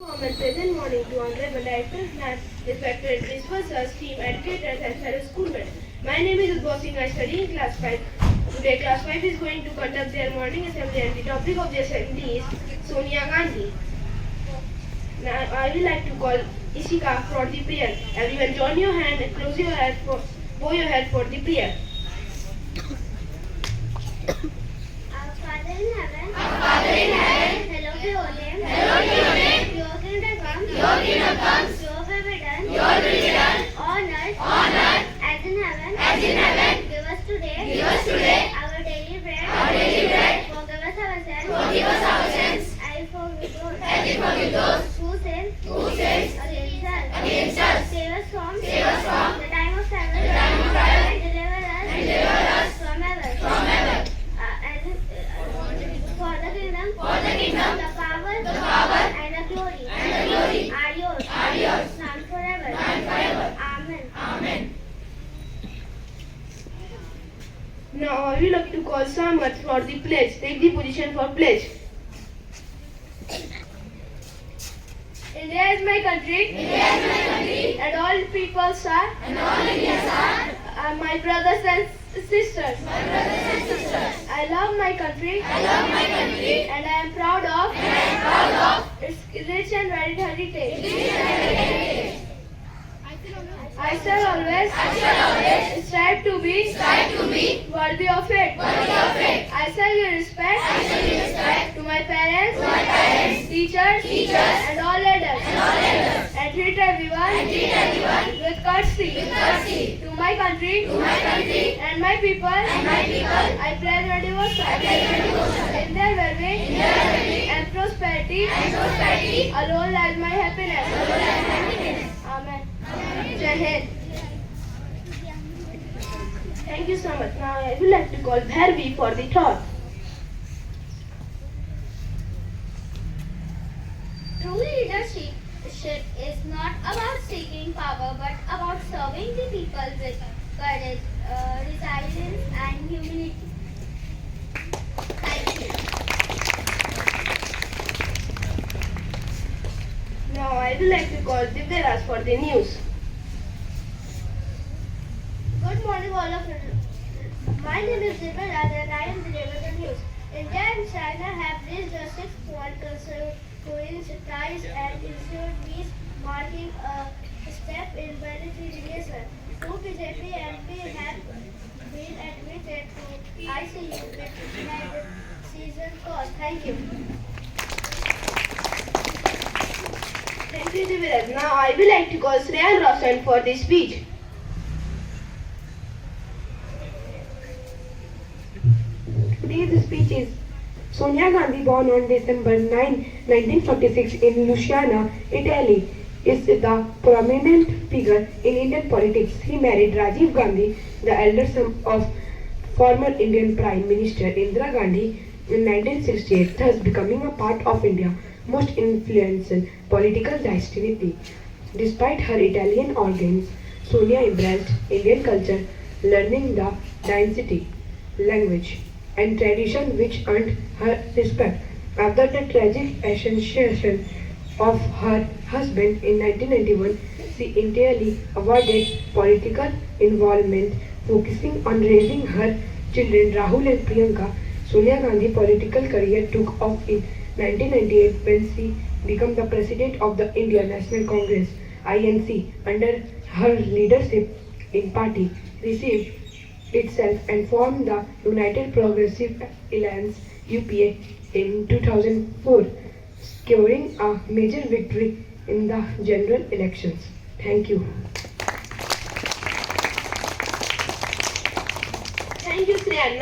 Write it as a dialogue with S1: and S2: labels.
S1: Warm and pleasant morning to Honorable Directors, Maths, respected principals, esteemed educators and fellow schoolmates. My name is Udbhav Singh. I study in class 5. Today class 5 is going to conduct their morning assembly and the topic of the assembly is Sonia Gandhi. Now I will like to call Ishika for the prayer. Everyone join your hand and close your head bow your head for the prayer.
S2: Our Father in heaven, hallowed be your name. Your kingdom come. Your will be done. On earth as in heaven. Give us today our daily bread. Forgive us our sins. And forgive those who sin against us. Save us from the time of trouble. And deliver us from evil. For the kingdom, the power, and the glory are yours, none forever. Amen.
S1: Now I will like to call Samarth for the pledge. Take the position for pledge. India is my country. And all peoples are. My brothers and sisters. I love my country. And I am proud of its rich and varied heritage. I shall always strive to be worthy of it. I shall give respect to my parents, teachers, and all elders. And treat everyone with courtesy. To my country and my people, I pledge my devotion. In their well-being and prosperity, alone lies my happiness. Amen. Jai Hind. Thank you so much. Now I would like to call Bharvi for the thought.
S2: True leadership is not about seeking power but about serving the people with courage, resilience and humility. Thank you.
S1: Now I would like to call Divya Raj for the news.
S2: Good morning all of you. My name is Divya Raj and I am delivering the news. India and China have reached a 6-point coincidence and issued peace, marking a step in bilateral relations. Two BJP MPs have been admitted to ICU with season cause. Thank you.
S1: Thank you, Divya Raj. Now I would like to call Shreya Roshan for the speech.
S3: Today's speech is Sonia Gandhi, born on December 9, 1946 in Louisiana, Italy, is the prominent figure in Indian politics. He married Rajiv Gandhi, the elder son of former Indian Prime Minister Indira Gandhi in 1968, thus becoming a part of India's most influential political dynasty. Despite her Italian origins, Sonia embraced Indian culture, learning the dynasty, language, and tradition which earned her respect. After the tragic assassination of her husband in 1991, she entirely avoided political involvement, focusing on raising her children Rahul and Priyanka. Sonia Gandhi's political career took off in 1998 when she became the president of the Indian National Congress (INC). Under her leadership, in party received itself and formed the United Progressive Alliance (UPA) in 2004, securing a major victory in the general elections. Thank you.
S1: Thank you, Shreya.